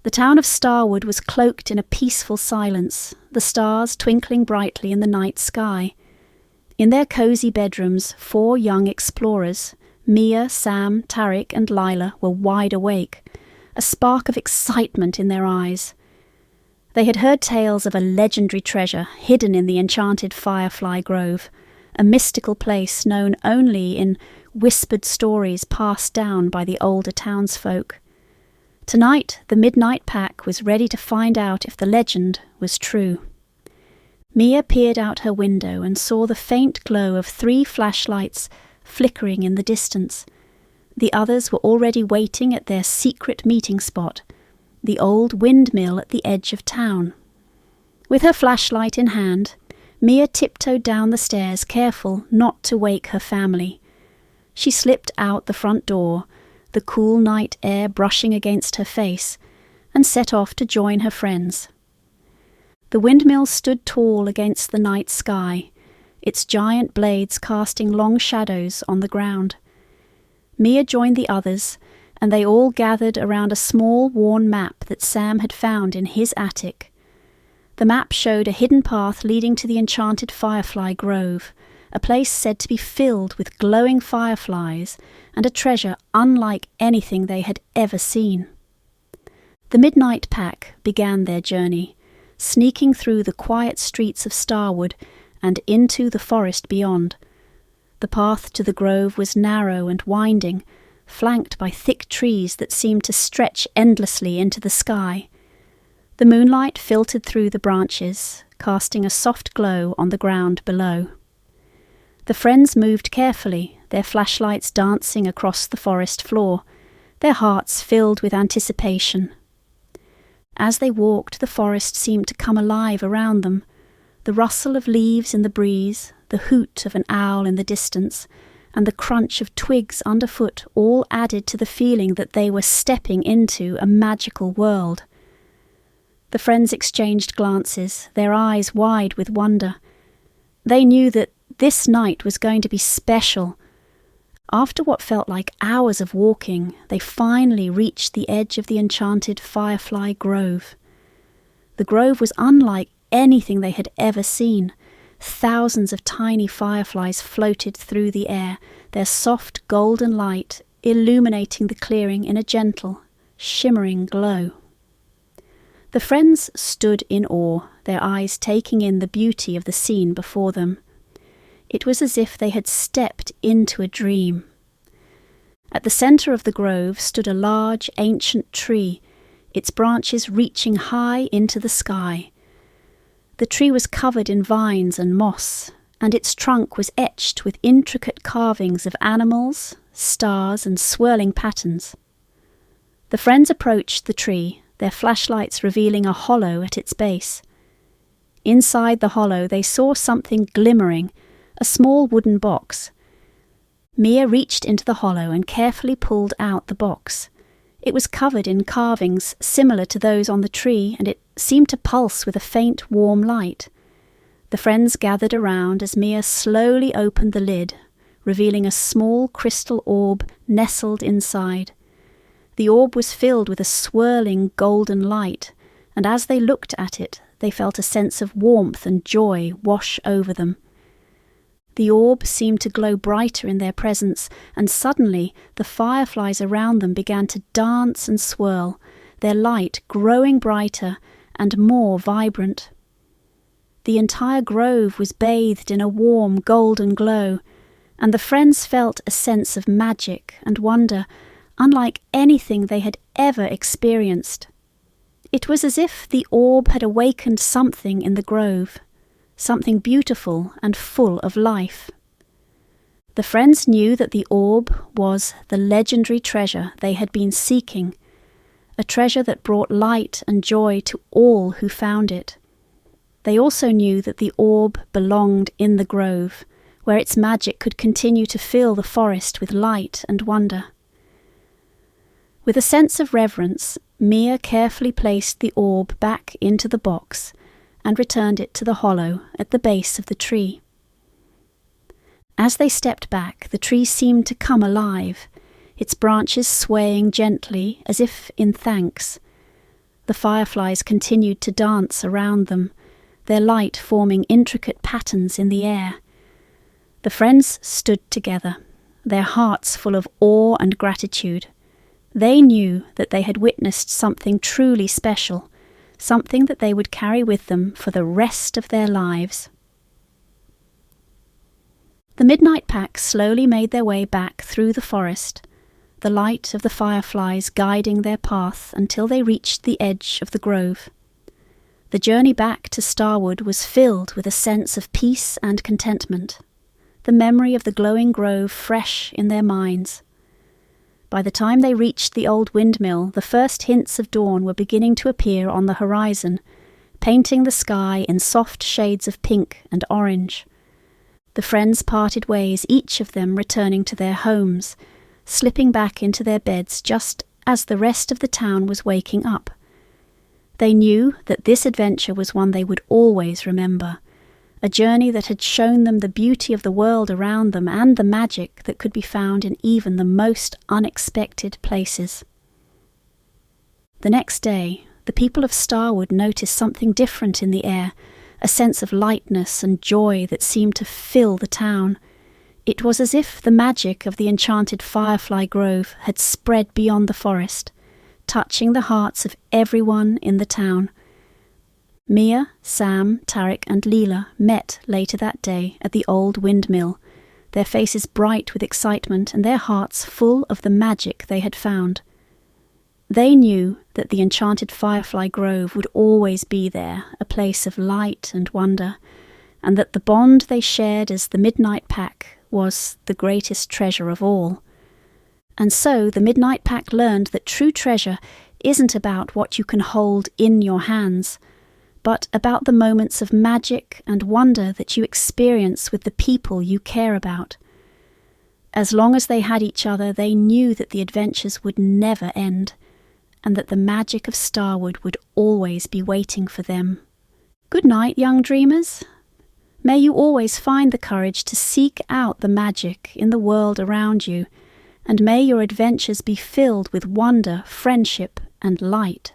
The town of Starwood was cloaked in a peaceful silence, the stars twinkling brightly in the night sky. In their cosy bedrooms, 4 young explorers, Mia, Sam, Tariq and Lila, were wide awake, a spark of excitement in their eyes. They had heard tales of a legendary treasure hidden in the Enchanted Firefly Grove, a mystical place known only in whispered stories passed down by the older townsfolk. Tonight, the Midnight Pack was ready to find out if the legend was true. Mia peered out her window and saw the faint glow of 3 flashlights flickering in the distance. The others were already waiting at their secret meeting spot, the old windmill at the edge of town. With her flashlight in hand, Mia tiptoed down the stairs, careful not to wake her family. She slipped out the front door, the cool night air brushing against her face, and set off to join her friends. The windmill stood tall against the night sky, its giant blades casting long shadows on the ground. Mia joined the others, and they all gathered around a small, worn map that Sam had found in his attic. The map showed a hidden path leading to the Enchanted Firefly Grove, a place said to be filled with glowing fireflies and a treasure unlike anything they had ever seen. The Midnight Pack began their journey, sneaking through the quiet streets of Starwood and into the forest beyond. The path to the grove was narrow and winding, flanked by thick trees that seemed to stretch endlessly into the sky. The moonlight filtered through the branches, casting a soft glow on the ground below. The friends moved carefully, their flashlights dancing across the forest floor, their hearts filled with anticipation. As they walked, the forest seemed to come alive around them. The rustle of leaves in the breeze, the hoot of an owl in the distance, and the crunch of twigs underfoot all added to the feeling that they were stepping into a magical world. The friends exchanged glances, their eyes wide with wonder. They knew that this night was going to be special. After what felt like hours of walking, they finally reached the edge of the Enchanted Firefly Grove. The grove was unlike anything they had ever seen. Thousands of tiny fireflies floated through the air, their soft golden light illuminating the clearing in a gentle, shimmering glow. The friends stood in awe, their eyes taking in the beauty of the scene before them. It was as if they had stepped into a dream. At the centre of the grove stood a large, ancient tree, its branches reaching high into the sky. The tree was covered in vines and moss, and its trunk was etched with intricate carvings of animals, stars, and swirling patterns. The friends approached the tree, their flashlights revealing a hollow at its base. Inside the hollow they saw something glimmering, a small wooden box. Mia reached into the hollow and carefully pulled out the box. It was covered in carvings similar to those on the tree, and it seemed to pulse with a faint, warm light. The friends gathered around as Mia slowly opened the lid, revealing a small crystal orb nestled inside. The orb was filled with a swirling golden light, and as they looked at it, they felt a sense of warmth and joy wash over them. The orb seemed to glow brighter in their presence, and suddenly the fireflies around them began to dance and swirl, their light growing brighter and more vibrant. The entire grove was bathed in a warm golden glow, and the friends felt a sense of magic and wonder unlike anything they had ever experienced. It was as if the orb had awakened something in the grove, something beautiful and full of life. The friends knew that the orb was the legendary treasure they had been seeking, a treasure that brought light and joy to all who found it. They also knew that the orb belonged in the grove, where its magic could continue to fill the forest with light and wonder. With a sense of reverence, Mia carefully placed the orb back into the box and returned it to the hollow at the base of the tree. As they stepped back, the tree seemed to come alive, its branches swaying gently as if in thanks. The fireflies continued to dance around them, their light forming intricate patterns in the air. The friends stood together, their hearts full of awe and gratitude. They knew that they had witnessed something truly special, something that they would carry with them for the rest of their lives. The midnight pack slowly made their way back through the forest, the light of the fireflies guiding their path until they reached the edge of the grove. The journey back to Starwood was filled with a sense of peace and contentment, the memory of the glowing grove fresh in their minds. By the time they reached the old windmill, the first hints of dawn were beginning to appear on the horizon, painting the sky in soft shades of pink and orange. The friends parted ways, each of them returning to their homes, slipping back into their beds just as the rest of the town was waking up. They knew that this adventure was one they would always remember, a journey that had shown them the beauty of the world around them and the magic that could be found in even the most unexpected places. The next day, the people of Starwood noticed something different in the air, a sense of lightness and joy that seemed to fill the town. It was as if the magic of the Enchanted Firefly Grove had spread beyond the forest, touching the hearts of everyone in the town. Mia, Sam, Tariq and Lila met later that day at the old windmill, their faces bright with excitement and their hearts full of the magic they had found. They knew that the Enchanted Firefly Grove would always be there, a place of light and wonder, and that the bond they shared as the Midnight Pack was the greatest treasure of all. And so the Midnight Pack learned that true treasure isn't about what you can hold in your hands, but about the moments of magic and wonder that you experience with the people you care about. As long as they had each other, they knew that the adventures would never end, and that the magic of Starwood would always be waiting for them. Good night, young dreamers. May you always find the courage to seek out the magic in the world around you, and may your adventures be filled with wonder, friendship, and light.